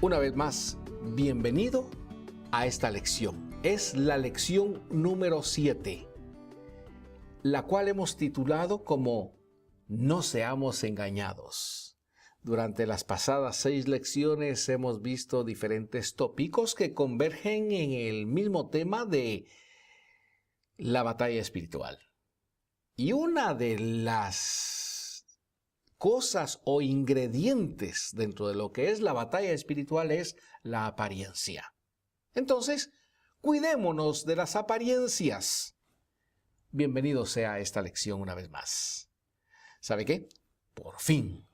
Una vez más, bienvenido a esta lección. Es la lección número 7, la cual hemos titulado como No seamos engañados. Durante las pasadas 6 lecciones hemos visto diferentes tópicos que convergen en el mismo tema de la batalla espiritual. Y una de las cosas o ingredientes dentro de lo que es la batalla espiritual es la apariencia. Entonces, cuidémonos de las apariencias. Bienvenido sea a esta lección una vez más. ¿Sabe qué? Por fin.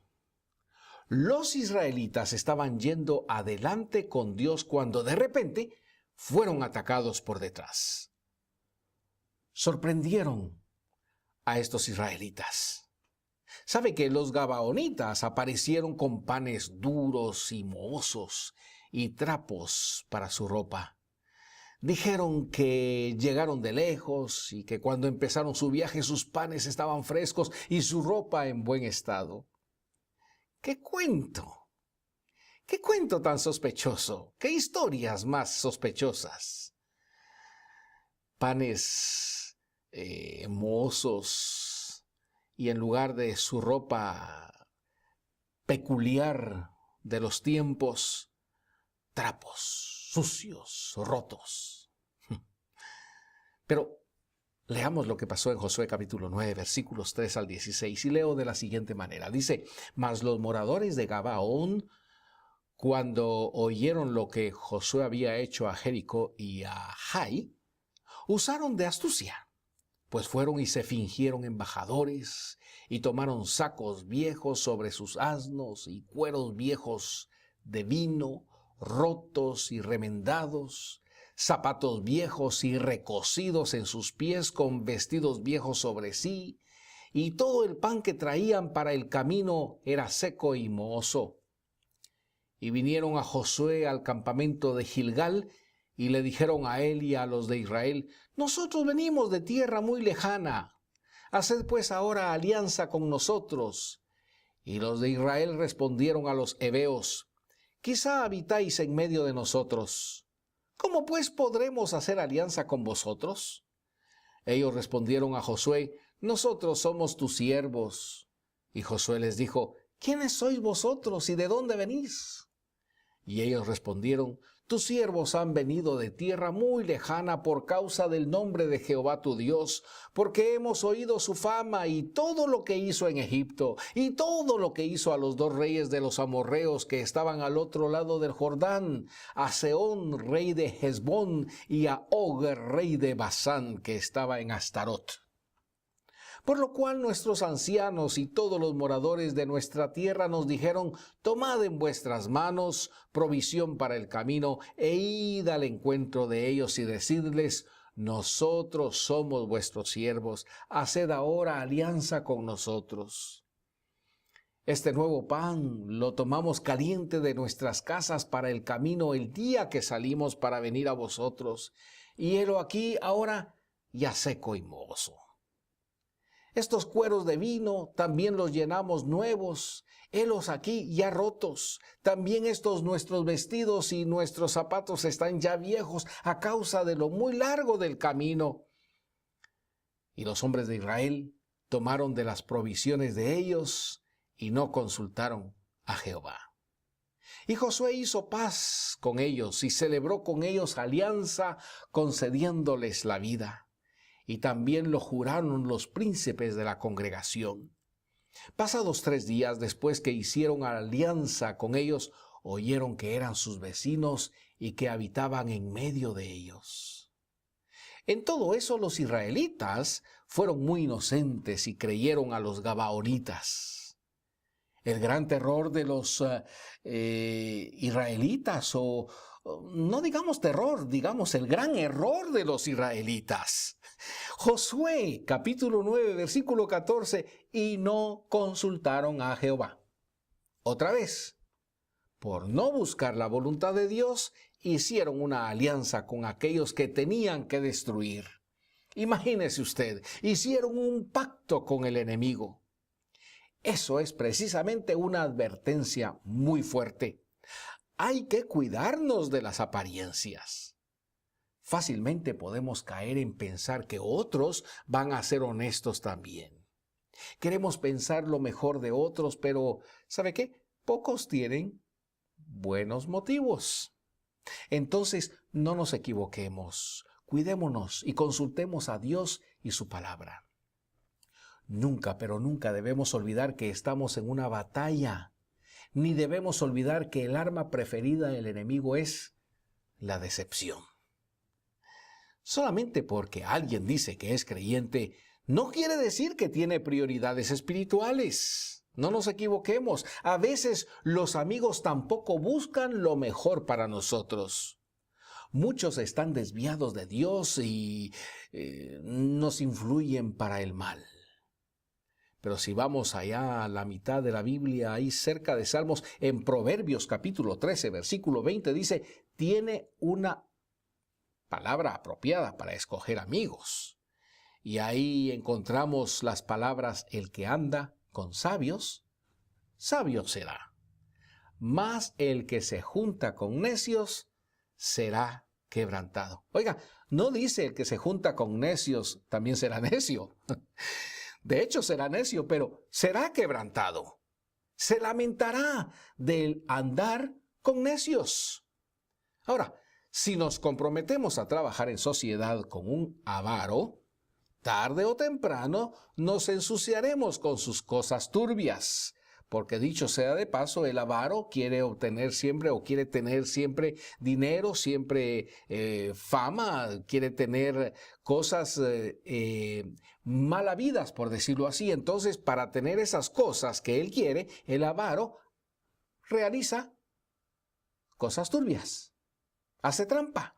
Los israelitas estaban yendo adelante con Dios cuando de repente fueron atacados por detrás. Sorprendieron a estos israelitas. ¿Sabe que los gabaonitas aparecieron con panes duros y mohosos y trapos para su ropa? Dijeron que llegaron de lejos y que cuando empezaron su viaje sus panes estaban frescos y su ropa en buen estado. ¿Qué cuento? ¿Qué cuento tan sospechoso? ¿Qué historias más sospechosas? Panes mohosos y en lugar de su ropa peculiar de los tiempos, trapos sucios, rotos. Pero leamos lo que pasó en Josué capítulo 9, versículos 3 al 16, y leo de la siguiente manera. Dice: Mas los moradores de Gabaón, cuando oyeron lo que Josué había hecho a Jericó y a Jai, usaron de astucia. Pues fueron y se fingieron embajadores, y tomaron sacos viejos sobre sus asnos, y cueros viejos de vino, rotos y remendados, zapatos viejos y recocidos en sus pies, con vestidos viejos sobre sí, y todo el pan que traían para el camino era seco y mohoso. Y vinieron a Josué al campamento de Gilgal, y le dijeron a él y a los de Israel: Nosotros venimos de tierra muy lejana. Haced pues ahora alianza con nosotros. Y los de Israel respondieron a los heveos: Quizá habitáis en medio de nosotros. ¿Cómo pues podremos hacer alianza con vosotros? Ellos respondieron a Josué: Nosotros somos tus siervos. Y Josué les dijo: ¿Quiénes sois vosotros y de dónde venís? Y ellos respondieron: Tus siervos han venido de tierra muy lejana por causa del nombre de Jehová tu Dios, porque hemos oído su fama y todo lo que hizo en Egipto, y todo lo que hizo a los 2 reyes de los amorreos que estaban al otro lado del Jordán, a Sehón, rey de Hesbón, y a Og, rey de Basán, que estaba en Astarot. Por lo cual nuestros ancianos y todos los moradores de nuestra tierra nos dijeron: Tomad en vuestras manos provisión para el camino, e id al encuentro de ellos y decidles: Nosotros somos vuestros siervos, haced ahora alianza con nosotros. Este nuevo pan lo tomamos caliente de nuestras casas para el camino el día que salimos para venir a vosotros, y helo aquí ahora ya seco y mohoso. Estos cueros de vino también los llenamos nuevos, helos aquí ya rotos. También estos nuestros vestidos y nuestros zapatos están ya viejos a causa de lo muy largo del camino. Y los hombres de Israel tomaron de las provisiones de ellos y no consultaron a Jehová. Y Josué hizo paz con ellos y celebró con ellos alianza, concediéndoles la vida. Y también lo juraron los príncipes de la congregación. Pasados 3 días después que hicieron alianza con ellos, oyeron que eran sus vecinos y que habitaban en medio de ellos. En todo eso los israelitas fueron muy inocentes y creyeron a los gabaonitas. El gran terror de los israelitas, o no digamos terror, digamos el gran error de los israelitas. Josué, capítulo 9, versículo 14, y no consultaron a Jehová. Otra vez, por no buscar la voluntad de Dios, hicieron una alianza con aquellos que tenían que destruir. Imagínese usted, hicieron un pacto con el enemigo. Eso es precisamente una advertencia muy fuerte. hay que cuidarnos de las apariencias. Fácilmente podemos caer en pensar que otros van a ser honestos también. Queremos pensar lo mejor de otros, pero ¿sabe qué? Pocos tienen buenos motivos. Entonces, no nos equivoquemos, cuidémonos y consultemos a Dios y su palabra. Nunca, pero nunca debemos olvidar que estamos en una batalla, ni debemos olvidar que el arma preferida del enemigo es la decepción. Solamente porque alguien dice que es creyente, no quiere decir que tiene prioridades espirituales. No nos equivoquemos. A veces los amigos tampoco buscan lo mejor para nosotros. Muchos están desviados de Dios y nos influyen para el mal. Pero si vamos allá a la mitad de la Biblia, ahí cerca de Salmos, en Proverbios capítulo 13, versículo 20, dice, tiene una palabra apropiada para escoger amigos. Y ahí encontramos las palabras, el que anda con sabios, sabio será. Mas el que se junta con necios, será quebrantado. Oiga, no dice el que se junta con necios, también será necio. De hecho, será necio, pero será quebrantado. Se lamentará del andar con necios. Ahora, si nos comprometemos a trabajar en sociedad con un avaro, tarde o temprano nos ensuciaremos con sus cosas turbias. Porque dicho sea de paso, el avaro quiere obtener siempre o quiere tener siempre dinero, siempre fama, quiere tener cosas mal habidas, por decirlo así. Entonces, para tener esas cosas que él quiere, el avaro realiza cosas turbias, hace trampa.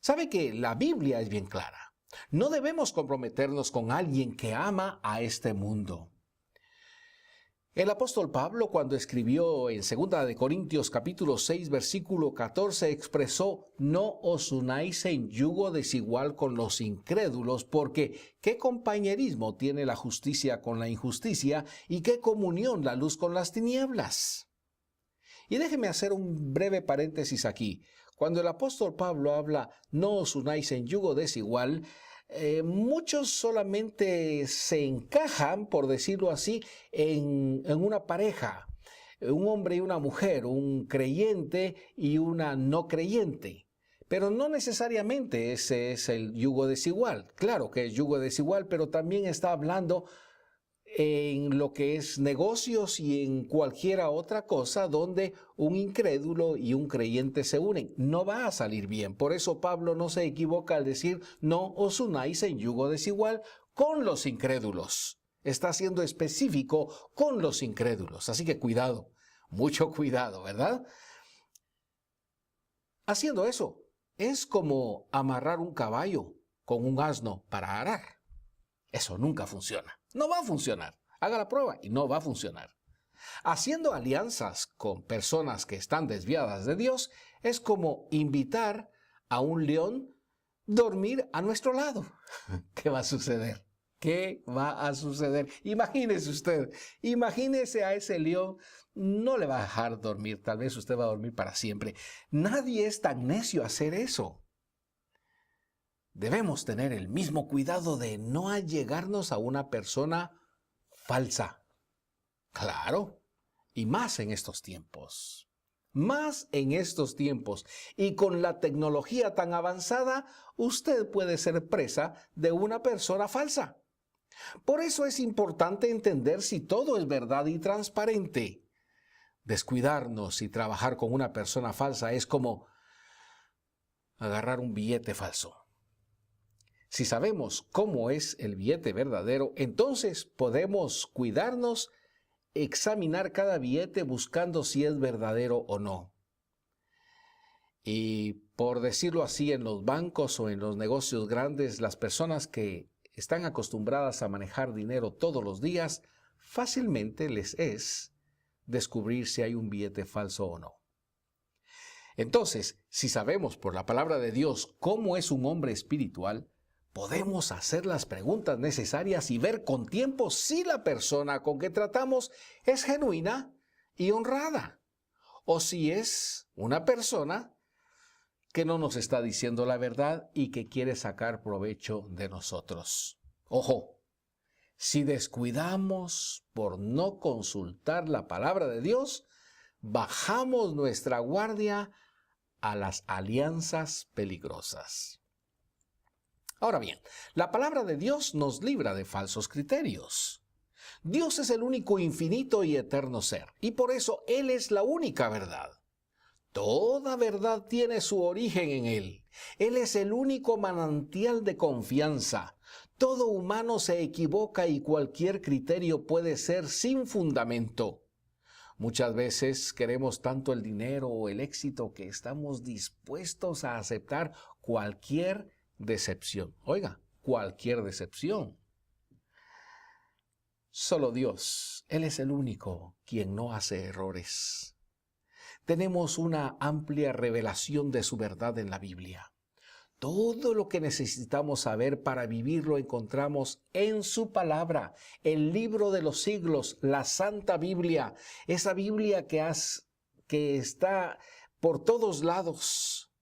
¿Sabe que la Biblia es bien clara? No debemos comprometernos con alguien que ama a este mundo. El apóstol Pablo, cuando escribió en 2 de Corintios capítulo 6, versículo 14, expresó, no os unáis en yugo desigual con los incrédulos, porque ¿qué compañerismo tiene la justicia con la injusticia y qué comunión la luz con las tinieblas? Y déjeme hacer un breve paréntesis aquí. Cuando el apóstol Pablo habla, no os unáis en yugo desigual, muchos solamente se encajan, por decirlo así, en una pareja, un hombre y una mujer, un creyente y una no creyente. Pero no necesariamente ese es el yugo desigual. Claro que es yugo desigual, pero también está hablando en lo que es negocios y en cualquiera otra cosa donde un incrédulo y un creyente se unen. No va a salir bien. Por eso Pablo no se equivoca al decir, no os unáis en yugo desigual con los incrédulos. Está siendo específico con los incrédulos. Así que cuidado, mucho cuidado, ¿verdad? Haciendo eso, es como amarrar un caballo con un asno para arar. Eso nunca funciona. No va a funcionar. Haga la prueba y no va a funcionar. Haciendo alianzas con personas que están desviadas de Dios es como invitar a un león a dormir a nuestro lado. ¿Qué va a suceder? ¿Qué va a suceder? Imagínese usted, imagínese a ese león, no le va a dejar dormir, tal vez usted va a dormir para siempre. Nadie es tan necio a hacer eso. Debemos tener el mismo cuidado de no allegarnos a una persona falsa. Claro, y más en estos tiempos. Más en estos tiempos. Y con la tecnología tan avanzada, usted puede ser presa de una persona falsa. Por eso es importante entender si todo es verdad y transparente. Descuidarnos y trabajar con una persona falsa es como agarrar un billete falso. Si sabemos cómo es el billete verdadero, entonces podemos cuidarnos, examinar cada billete buscando si es verdadero o no. Y por decirlo así, en los bancos o en los negocios grandes, las personas que están acostumbradas a manejar dinero todos los días, fácilmente les es descubrir si hay un billete falso o no. Entonces, si sabemos por la palabra de Dios cómo es un hombre espiritual, podemos hacer las preguntas necesarias y ver con tiempo si la persona con que tratamos es genuina y honrada, o si es una persona que no nos está diciendo la verdad y que quiere sacar provecho de nosotros. Ojo, si descuidamos por no consultar la palabra de Dios, bajamos nuestra guardia a las alianzas peligrosas. Ahora bien, la palabra de Dios nos libra de falsos criterios. Dios es el único infinito y eterno ser, y por eso Él es la única verdad. Toda verdad tiene su origen en Él. Él es el único manantial de confianza. Todo humano se equivoca y cualquier criterio puede ser sin fundamento. Muchas veces queremos tanto el dinero o el éxito que estamos dispuestos a aceptar cualquier decepción. Oiga, cualquier decepción. Solo Dios, Él es el único quien no hace errores. Tenemos una amplia revelación de su verdad en la Biblia. Todo lo que necesitamos saber para vivir lo encontramos en su palabra, el libro de los siglos, la Santa Biblia, esa Biblia que está por todos lados.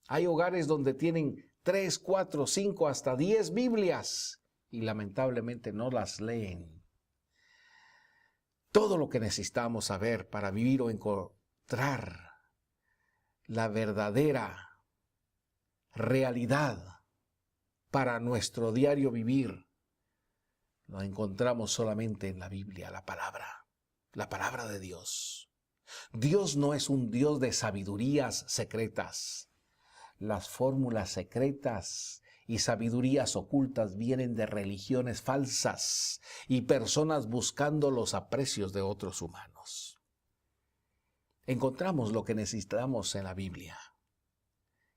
Hay hogares donde tienen 3, 4, 5, hasta 10 Biblias y lamentablemente no las leen. Todo lo que necesitamos saber para vivir o encontrar la verdadera realidad para nuestro diario vivir, lo encontramos solamente en la Biblia, la palabra de Dios. Dios no es un Dios de sabidurías secretas. Las fórmulas secretas y sabidurías ocultas vienen de religiones falsas y personas buscando los aprecios de otros humanos. Encontramos lo que necesitamos en la Biblia.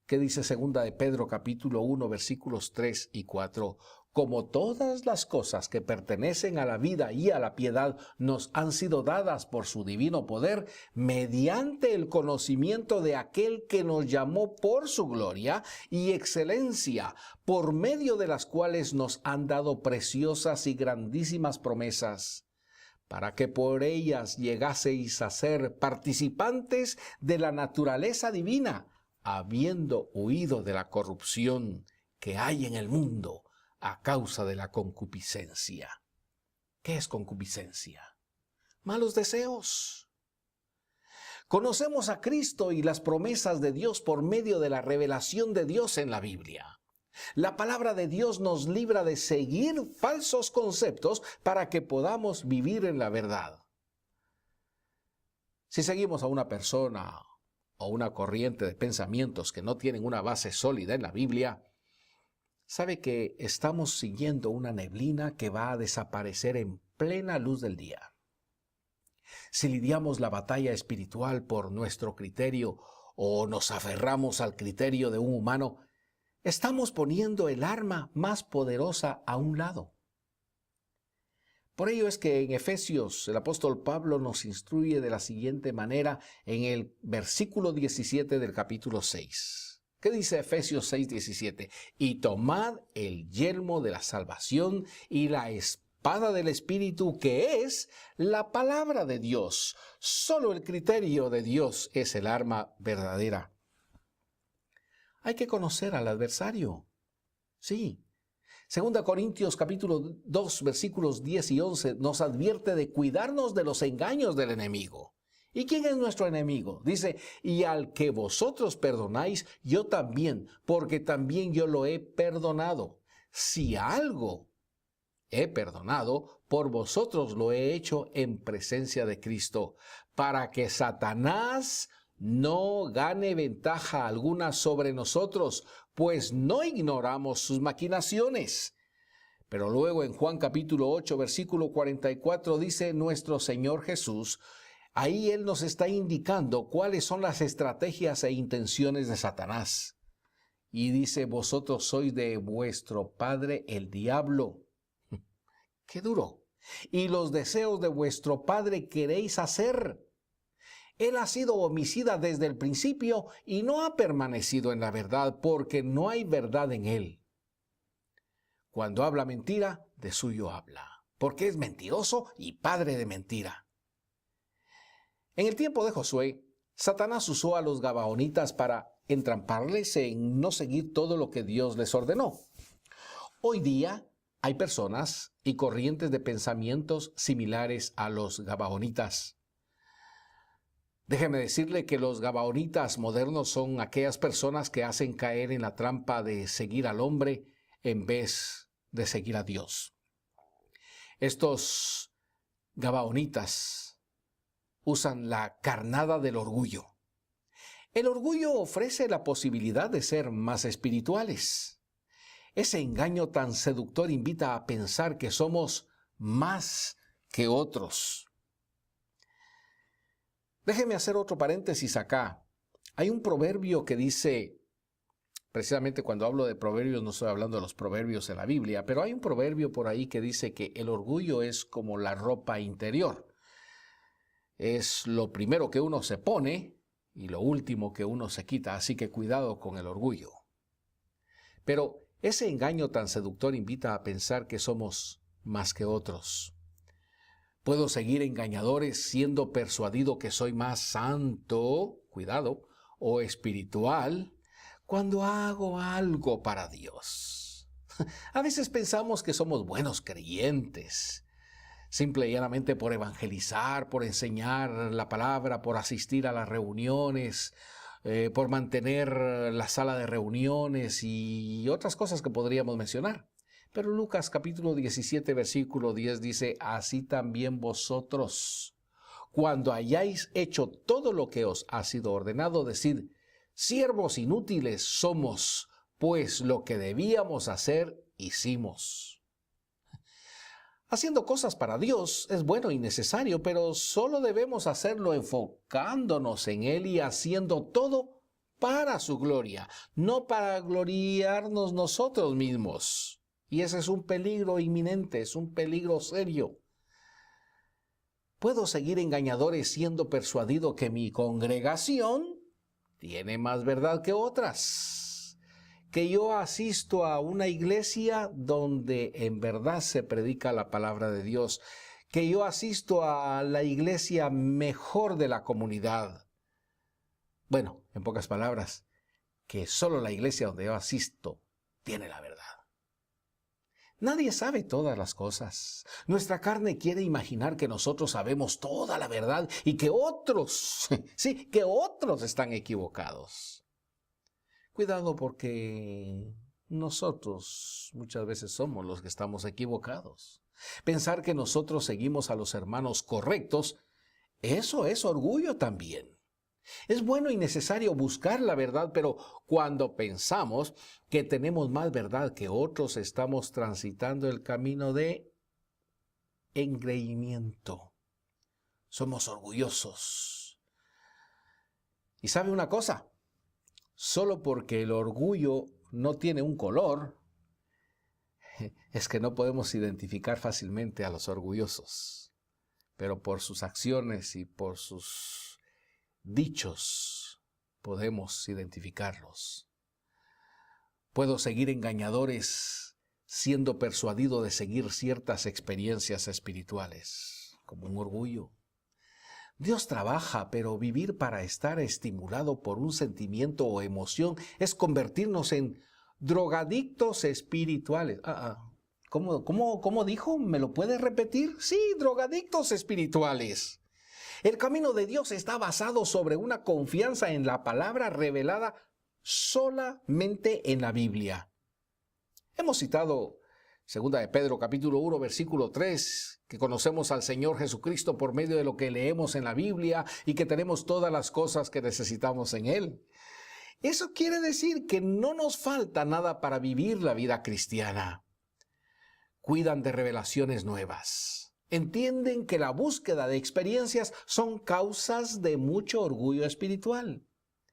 ¿Qué dice 2 de Pedro capítulo 1 versículos 3 y 4? Como todas las cosas que pertenecen a la vida y a la piedad nos han sido dadas por su divino poder, mediante el conocimiento de aquel que nos llamó por su gloria y excelencia, por medio de las cuales nos han dado preciosas y grandísimas promesas, para que por ellas llegaseis a ser participantes de la naturaleza divina, habiendo huido de la corrupción que hay en el mundo a causa de la concupiscencia. ¿Qué es concupiscencia? Malos deseos. Conocemos a Cristo y las promesas de Dios por medio de la revelación de Dios en la Biblia. La palabra de Dios nos libra de seguir falsos conceptos para que podamos vivir en la verdad. Si seguimos a una persona o una corriente de pensamientos que no tienen una base sólida en la Biblia, sabe que estamos siguiendo una neblina que va a desaparecer en plena luz del día. Si lidiamos la batalla espiritual por nuestro criterio o nos aferramos al criterio de un humano, estamos poniendo el arma más poderosa a un lado. Por ello es que en Efesios el apóstol Pablo nos instruye de la siguiente manera en el versículo 17 del capítulo 6. ¿Qué dice Efesios 6:17? Y tomad el yelmo de la salvación y la espada del Espíritu, que es la palabra de Dios. Solo el criterio de Dios es el arma verdadera. Hay que conocer al adversario. Sí. 2 Corintios capítulo 2 versículos 10 y 11 nos advierte de cuidarnos de los engaños del enemigo. ¿Y quién es nuestro enemigo? Dice, y al que vosotros perdonáis, yo también, porque también yo lo he perdonado. Si algo he perdonado, por vosotros lo he hecho en presencia de Cristo, para que Satanás no gane ventaja alguna sobre nosotros, pues no ignoramos sus maquinaciones. Pero luego en Juan capítulo 8, versículo 44 dice nuestro Señor Jesús, ahí Él nos está indicando cuáles son las estrategias e intenciones de Satanás. Y dice, vosotros sois de vuestro padre el diablo. ¡Qué duro! Y los deseos de vuestro padre queréis hacer. Él ha sido homicida desde el principio y no ha permanecido en la verdad porque no hay verdad en él. Cuando habla mentira, de suyo habla, porque es mentiroso y padre de mentira. En el tiempo de Josué, Satanás usó a los gabaonitas para entramparles en no seguir todo lo que Dios les ordenó. Hoy día hay personas y corrientes de pensamientos similares a los gabaonitas. Déjeme decirle que los gabaonitas modernos son aquellas personas que hacen caer en la trampa de seguir al hombre en vez de seguir a Dios. Estos gabaonitas usan la carnada del orgullo. El orgullo ofrece la posibilidad de ser más espirituales. Ese engaño tan seductor invita a pensar que somos más que otros. Déjeme hacer otro paréntesis acá. Hay un proverbio que dice, precisamente cuando hablo de proverbios no estoy hablando de los proverbios de la Biblia, pero hay un proverbio por ahí que dice que el orgullo es como la ropa interior. Es lo primero que uno se pone y lo último que uno se quita, así que cuidado con el orgullo. Pero ese engaño tan seductor invita a pensar que somos más que otros. Puedo seguir engañadores siendo persuadido que soy más santo, cuidado, o espiritual, cuando hago algo para Dios. A veces pensamos que somos buenos creyentes, simple y llanamente por evangelizar, por enseñar la palabra, por asistir a las reuniones, por mantener la sala de reuniones y otras cosas que podríamos mencionar. Pero Lucas capítulo 17, versículo 10 dice, así también vosotros, cuando hayáis hecho todo lo que os ha sido ordenado, decid, siervos inútiles somos, pues lo que debíamos hacer, hicimos. Haciendo cosas para Dios es bueno y necesario, pero solo debemos hacerlo enfocándonos en Él y haciendo todo para su gloria, no para gloriarnos nosotros mismos. Y ese es un peligro inminente, es un peligro serio. Puedo seguir engañadores siendo persuadido que mi congregación tiene más verdad que otras, que yo asisto a una iglesia donde en verdad se predica la palabra de Dios, que yo asisto a la iglesia mejor de la comunidad. Bueno, en pocas palabras, que solo la iglesia donde yo asisto tiene la verdad. Nadie sabe todas las cosas. Nuestra carne quiere imaginar que nosotros sabemos toda la verdad y que otros, sí, que otros están equivocados. Cuidado porque nosotros muchas veces somos los que estamos equivocados. Pensar que nosotros seguimos a los hermanos correctos, eso es orgullo también. Es bueno y necesario buscar la verdad, pero cuando pensamos que tenemos más verdad que otros, estamos transitando el camino de engreimiento. Somos orgullosos. ¿Y sabe una cosa? Solo porque el orgullo no tiene un color, es que no podemos identificar fácilmente a los orgullosos. Pero por sus acciones y por sus dichos podemos identificarlos. Puedo seguir engañadores siendo persuadido de seguir ciertas experiencias espirituales, como un orgullo. Dios trabaja, pero vivir para estar estimulado por un sentimiento o emoción es convertirnos en drogadictos espirituales. ¿Cómo dijo? ¿Me lo puede repetir? Sí, drogadictos espirituales. El camino de Dios está basado sobre una confianza en la palabra revelada solamente en la Biblia. Hemos citado 2 de Pedro capítulo 1 versículo 3, que conocemos al Señor Jesucristo por medio de lo que leemos en la Biblia y que tenemos todas las cosas que necesitamos en Él. Eso quiere decir que no nos falta nada para vivir la vida cristiana. Cuidan de revelaciones nuevas. Entienden que la búsqueda de experiencias son causas de mucho orgullo espiritual.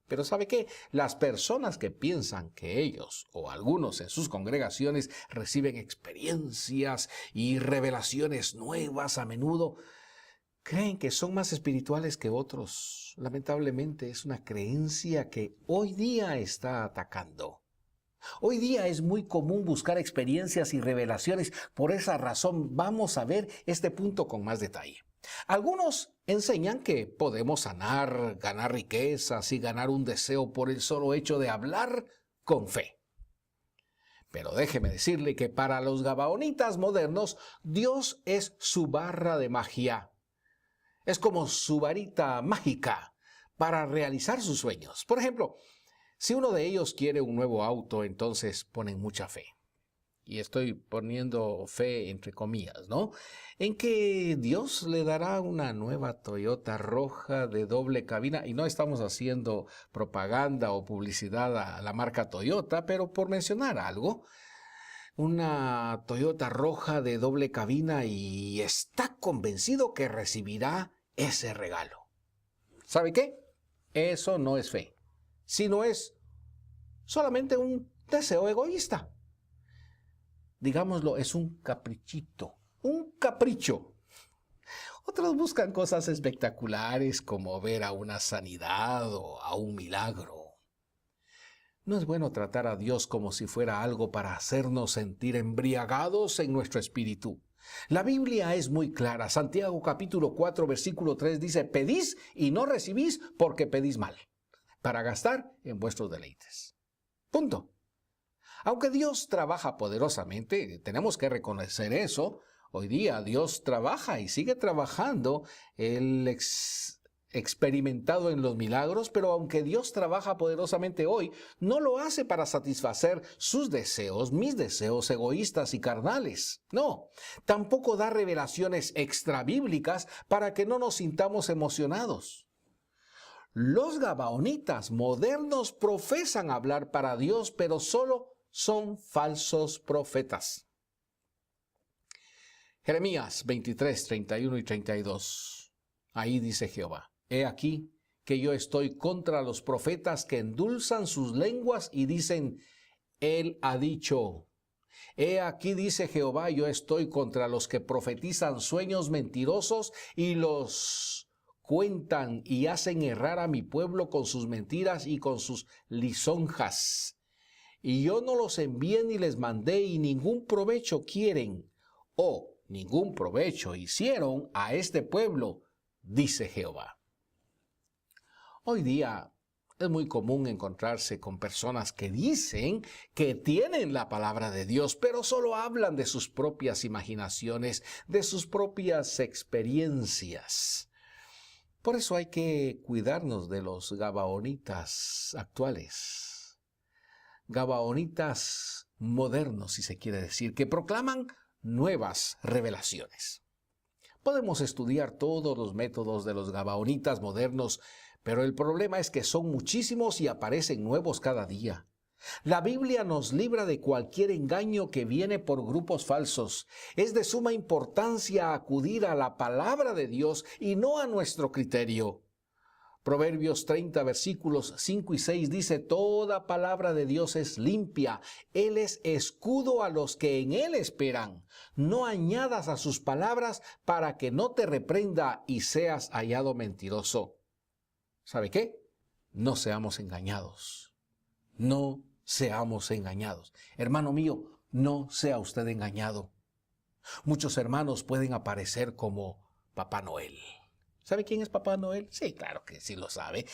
Pero ¿sabe qué? Las personas que piensan que ellos o algunos en sus congregaciones reciben experiencias y revelaciones nuevas a menudo, creen que son más espirituales que otros. Lamentablemente es una creencia que hoy día está atacando. Hoy día es muy común buscar experiencias y revelaciones. Por esa razón vamos a ver este punto con más detalle. Algunos enseñan que podemos sanar, ganar riquezas y ganar un deseo por el solo hecho de hablar con fe. Pero déjeme decirle que para los gabaonitas modernos, Dios es su barra de magia. Es como su varita mágica para realizar sus sueños. Por ejemplo, si uno de ellos quiere un nuevo auto, entonces ponen mucha fe. Y estoy poniendo fe entre comillas, ¿no? En que Dios le dará una nueva Toyota roja de doble cabina. Y no estamos haciendo propaganda o publicidad a la marca Toyota, pero por mencionar algo, una Toyota roja de doble cabina y está convencido que recibirá ese regalo. ¿Sabe qué? Eso no es fe, sino es solamente un deseo egoísta. Digámoslo, es un caprichito, un capricho. Otros buscan cosas espectaculares como ver a una sanidad o a un milagro. No es bueno tratar a Dios como si fuera algo para hacernos sentir embriagados en nuestro espíritu. La Biblia es muy clara. Santiago capítulo 4 versículo 3 dice: pedís y no recibís porque pedís mal, para gastar en vuestros deleites. Punto. Aunque Dios trabaja poderosamente, tenemos que reconocer eso. Hoy día Dios trabaja y sigue trabajando. Él experimentado en los milagros, pero aunque Dios trabaja poderosamente hoy, no lo hace para satisfacer sus deseos, mis deseos egoístas y carnales. No, tampoco da revelaciones extrabíblicas para que no nos sintamos emocionados. Los gabaonitas modernos profesan hablar para Dios, pero solo son falsos profetas. Jeremías 23, 31 y 32. Ahí dice Jehová: he aquí que yo estoy contra los profetas que endulzan sus lenguas y dicen: él ha dicho. He aquí, dice Jehová, yo estoy contra los que profetizan sueños mentirosos y los cuentan y hacen errar a mi pueblo con sus mentiras y con sus lisonjas. Y yo no los envié ni les mandé, y ningún provecho quieren, o ningún provecho hicieron a este pueblo, dice Jehová. Hoy día es muy común encontrarse con personas que dicen que tienen la palabra de Dios, pero solo hablan de sus propias imaginaciones, de sus propias experiencias. Por eso hay que cuidarnos de los gabaonitas actuales, gabaonitas modernos, si se quiere decir, que proclaman nuevas revelaciones. Podemos estudiar todos los métodos de los gabaonitas modernos, pero el problema es que son muchísimos y aparecen nuevos cada día. La Biblia nos libra de cualquier engaño que viene por grupos falsos. Es de suma importancia acudir a la palabra de Dios y no a nuestro criterio. Proverbios 30, versículos 5 y 6 dice: toda palabra de Dios es limpia. Él es escudo a los que en Él esperan. No añadas a sus palabras para que no te reprenda y seas hallado mentiroso. ¿Sabe qué? No seamos engañados. No seamos engañados. Hermano mío, no sea usted engañado. Muchos hermanos pueden aparecer como Papá Noel. ¿Sabe quién es Papá Noel? Sí, claro que sí lo sabe.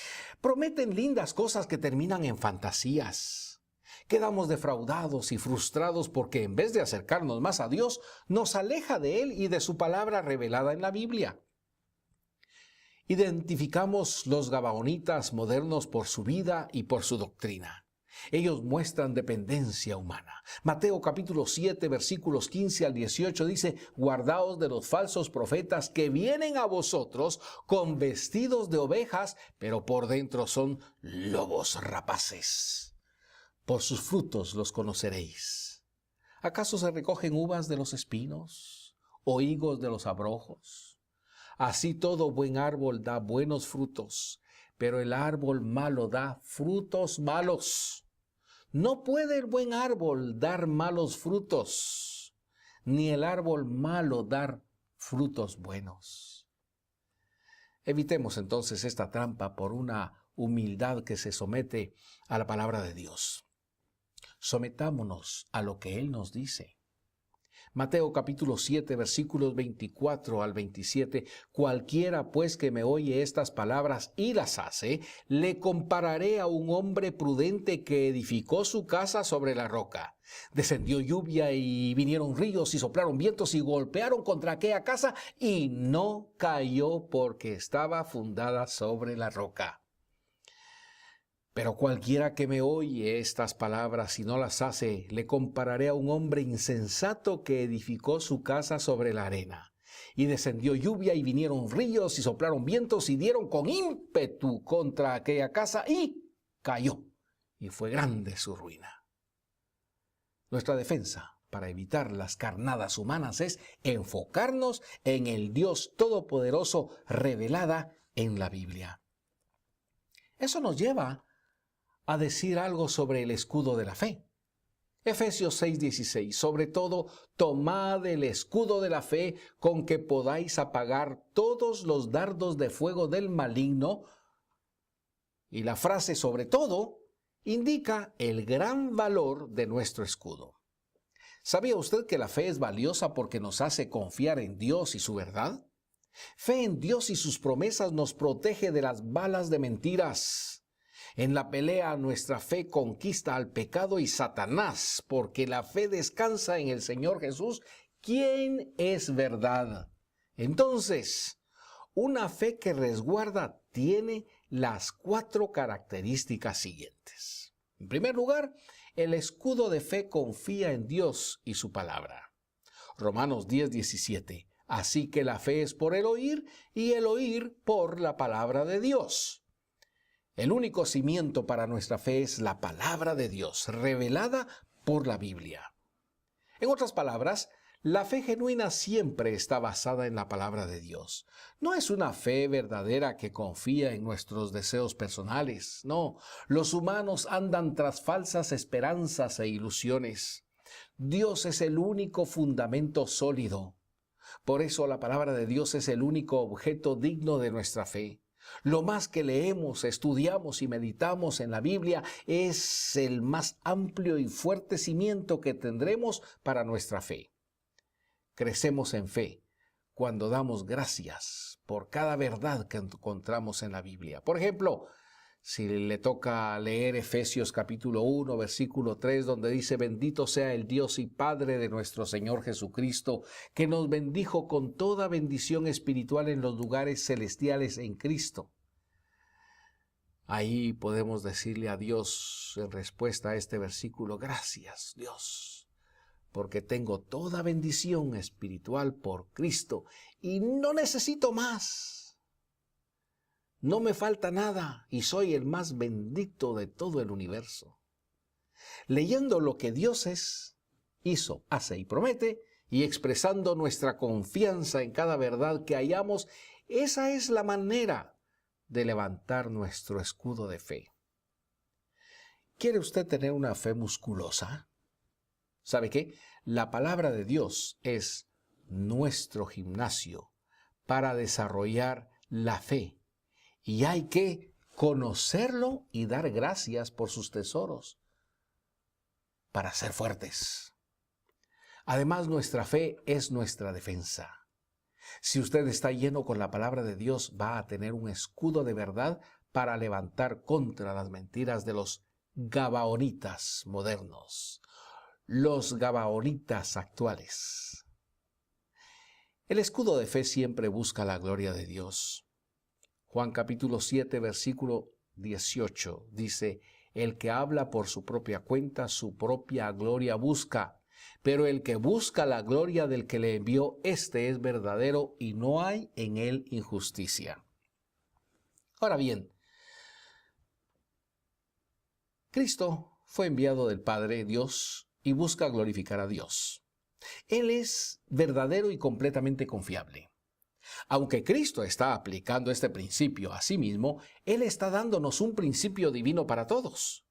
Prometen lindas cosas que terminan en fantasías. Quedamos defraudados y frustrados porque en vez de acercarnos más a Dios, nos aleja de Él y de su palabra revelada en la Biblia. Identificamos los gabaonitas modernos por su vida y por su doctrina. Ellos muestran dependencia humana. Mateo capítulo 7, versículos 15 al 18 dice: guardaos de los falsos profetas que vienen a vosotros con vestidos de ovejas, pero por dentro son lobos rapaces. Por sus frutos los conoceréis. ¿Acaso se recogen uvas de los espinos o higos de los abrojos? Así todo buen árbol da buenos frutos, pero el árbol malo da frutos malos. No puede el buen árbol dar malos frutos, ni el árbol malo dar frutos buenos. Evitemos entonces esta trampa por una humildad que se somete a la palabra de Dios. Sometámonos a lo que Él nos dice. Mateo capítulo 7, versículos 24 al 27. Cualquiera pues que me oye estas palabras y las hace, le compararé a un hombre prudente que edificó su casa sobre la roca. Descendió lluvia y vinieron ríos y soplaron vientos y golpearon contra aquella casa y no cayó porque estaba fundada sobre la roca. Pero cualquiera que me oye estas palabras y no las hace, le compararé a un hombre insensato que edificó su casa sobre la arena. Y descendió lluvia y vinieron ríos y soplaron vientos y dieron con ímpetu contra aquella casa y cayó. Y fue grande su ruina. Nuestra defensa para evitar las carnadas humanas es enfocarnos en el Dios Todopoderoso revelada en la Biblia. Eso nos lleva a decir algo sobre el escudo de la fe. Efesios 6:16, sobre todo, tomad el escudo de la fe con que podáis apagar todos los dardos de fuego del maligno. Y la frase sobre todo indica el gran valor de nuestro escudo. ¿Sabía usted que la fe es valiosa porque nos hace confiar en Dios y su verdad? Fe en Dios y sus promesas nos protege de las balas de mentiras. En la pelea nuestra fe conquista al pecado y Satanás, porque la fe descansa en el Señor Jesús, quien es verdad. Entonces, una fe que resguarda tiene las 4 características siguientes. En primer lugar, el escudo de fe confía en Dios y su palabra. Romanos 10:17. Así que la fe es por el oír y el oír por la palabra de Dios. El único cimiento para nuestra fe es la palabra de Dios, revelada por la Biblia. En otras palabras, la fe genuina siempre está basada en la palabra de Dios. No es una fe verdadera que confía en nuestros deseos personales. No, los humanos andan tras falsas esperanzas e ilusiones. Dios es el único fundamento sólido. Por eso la palabra de Dios es el único objeto digno de nuestra fe. Lo más que leemos, estudiamos y meditamos en la Biblia es el más amplio y fuerte cimiento que tendremos para nuestra fe. Crecemos en fe cuando damos gracias por cada verdad que encontramos en la Biblia. Por ejemplo, si le toca leer Efesios capítulo 1, versículo 3, donde dice: bendito sea el Dios y Padre de nuestro Señor Jesucristo, que nos bendijo con toda bendición espiritual en los lugares celestiales en Cristo. Ahí podemos decirle a Dios en respuesta a este versículo: gracias, Dios, porque tengo toda bendición espiritual por Cristo y no necesito más. No me falta nada y soy el más bendito de todo el universo. Leyendo lo que Dios es, hizo, hace y promete, y expresando nuestra confianza en cada verdad que hallamos, esa es la manera de levantar nuestro escudo de fe. ¿Quiere usted tener una fe musculosa? ¿Sabe qué? La palabra de Dios es nuestro gimnasio para desarrollar la fe. Y hay que conocerlo y dar gracias por sus tesoros para ser fuertes. Además, nuestra fe es nuestra defensa. Si usted está lleno con la palabra de Dios, va a tener un escudo de verdad para levantar contra las mentiras de los gabaonitas modernos, los gabaonitas actuales. El escudo de fe siempre busca la gloria de Dios. Juan capítulo 7, versículo 18 dice: el que habla por su propia cuenta, su propia gloria busca, pero el que busca la gloria del que le envió, este es verdadero y no hay en él injusticia. Ahora bien, Cristo fue enviado del Padre Dios y busca glorificar a Dios. Él es verdadero y completamente confiable. Aunque Cristo está aplicando este principio a sí mismo, Él está dándonos un principio divino para todos.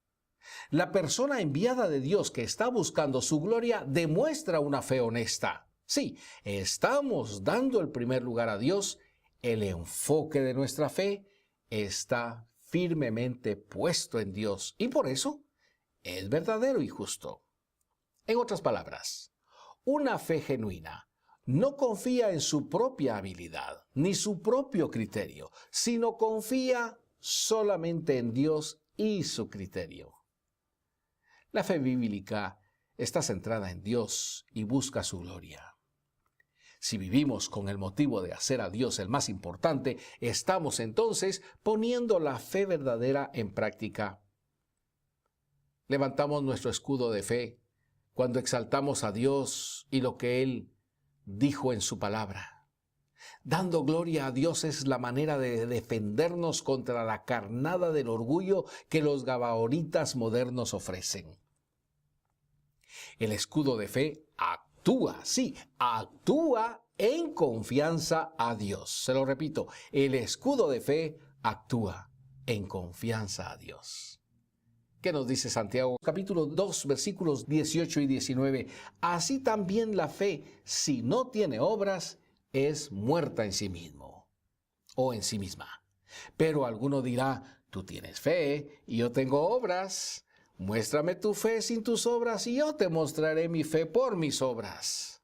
La persona enviada de Dios que está buscando su gloria demuestra una fe honesta. Sí, estamos dando el primer lugar a Dios. El enfoque de nuestra fe está firmemente puesto en Dios y por eso es verdadero y justo. En otras palabras, Una fe genuina no confía en su propia habilidad ni su propio criterio, sino confía solamente en Dios y su criterio. La fe bíblica está centrada en Dios y busca su gloria. Si vivimos con el motivo de hacer a Dios el más importante, estamos entonces poniendo la fe verdadera en práctica. Levantamos nuestro escudo de fe cuando exaltamos a Dios y lo que Él dijo en su palabra. Dando gloria a Dios es la manera de defendernos contra la carnada del orgullo que los gabaonitas modernos ofrecen. El escudo de fe actúa en confianza a Dios. Se lo repito, el escudo de fe actúa en confianza a Dios. ¿Qué nos dice Santiago? Capítulo 2, versículos 18 y 19. Así también la fe, si no tiene obras, es muerta en sí mismo o en sí misma. Pero alguno dirá, tú tienes fe y yo tengo obras. Muéstrame tu fe sin tus obras y yo te mostraré mi fe por mis obras.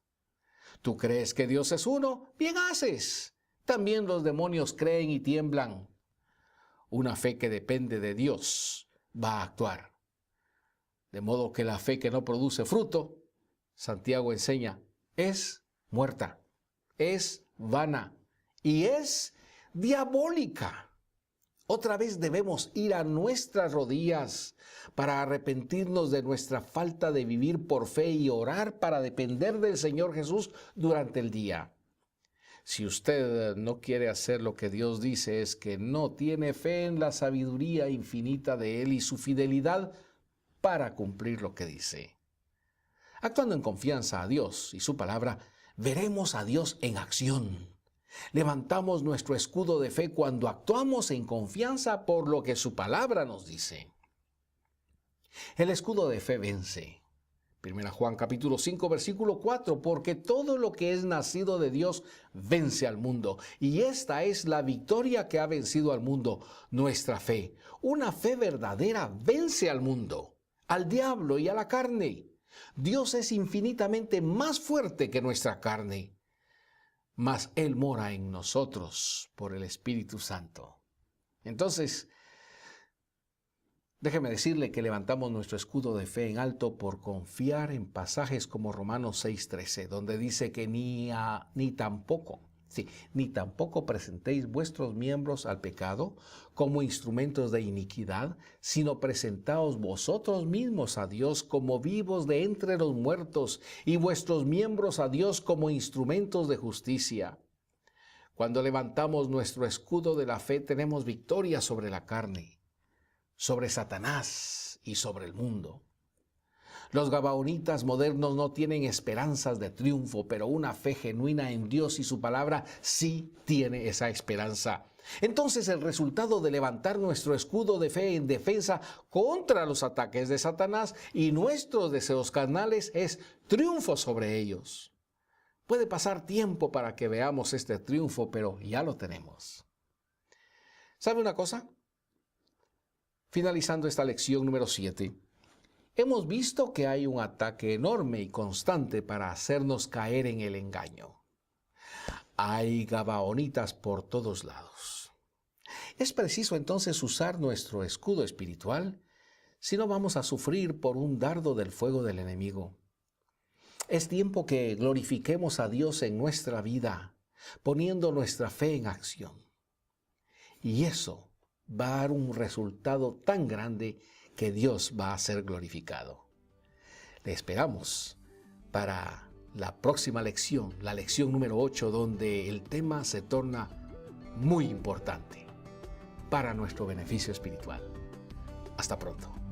¿Tú crees que Dios es uno? Bien haces. También los demonios creen y tiemblan. Una fe que depende de Dios va a actuar. De modo que la fe que no produce fruto, Santiago enseña, es muerta, es vana y es diabólica. Otra vez debemos ir a nuestras rodillas para arrepentirnos de nuestra falta de vivir por fe y orar para depender del Señor Jesús durante el día. Si usted no quiere hacer lo que Dios dice, es que no tiene fe en la sabiduría infinita de Él y su fidelidad para cumplir lo que dice. Actuando en confianza a Dios y su palabra, veremos a Dios en acción. Levantamos nuestro escudo de fe cuando actuamos en confianza por lo que su palabra nos dice. El escudo de fe vence. 1 Juan capítulo 5 versículo 4, porque todo lo que es nacido de Dios vence al mundo. Y esta es la victoria que ha vencido al mundo, nuestra fe. Una fe verdadera vence al mundo, al diablo y a la carne. Dios es infinitamente más fuerte que nuestra carne, mas Él mora en nosotros por el Espíritu Santo. Entonces, déjeme decirle que levantamos nuestro escudo de fe en alto por confiar en pasajes como Romanos 6:13, donde dice que ni tampoco presentéis vuestros miembros al pecado como instrumentos de iniquidad, sino presentaos vosotros mismos a Dios como vivos de entre los muertos y vuestros miembros a Dios como instrumentos de justicia. Cuando levantamos nuestro escudo de la fe, tenemos victoria sobre la carne, sobre Satanás y sobre el mundo. Los gabaonitas modernos no tienen esperanzas de triunfo, pero una fe genuina en Dios y su palabra sí tiene esa esperanza. Entonces el resultado de levantar nuestro escudo de fe en defensa contra los ataques de Satanás y nuestros deseos carnales es triunfo sobre ellos. Puede pasar tiempo para que veamos este triunfo, pero ya lo tenemos. ¿Sabe una cosa? Finalizando esta lección número 7, hemos visto que hay un ataque enorme y constante para hacernos caer en el engaño. Hay gabaonitas por todos lados. Es preciso entonces usar nuestro escudo espiritual, si no vamos a sufrir por un dardo del fuego del enemigo. Es tiempo que glorifiquemos a Dios en nuestra vida, poniendo nuestra fe en acción. Y eso va a dar un resultado tan grande que Dios va a ser glorificado. Le esperamos para la próxima lección, la lección número 8, donde el tema se torna muy importante para nuestro beneficio espiritual. Hasta pronto.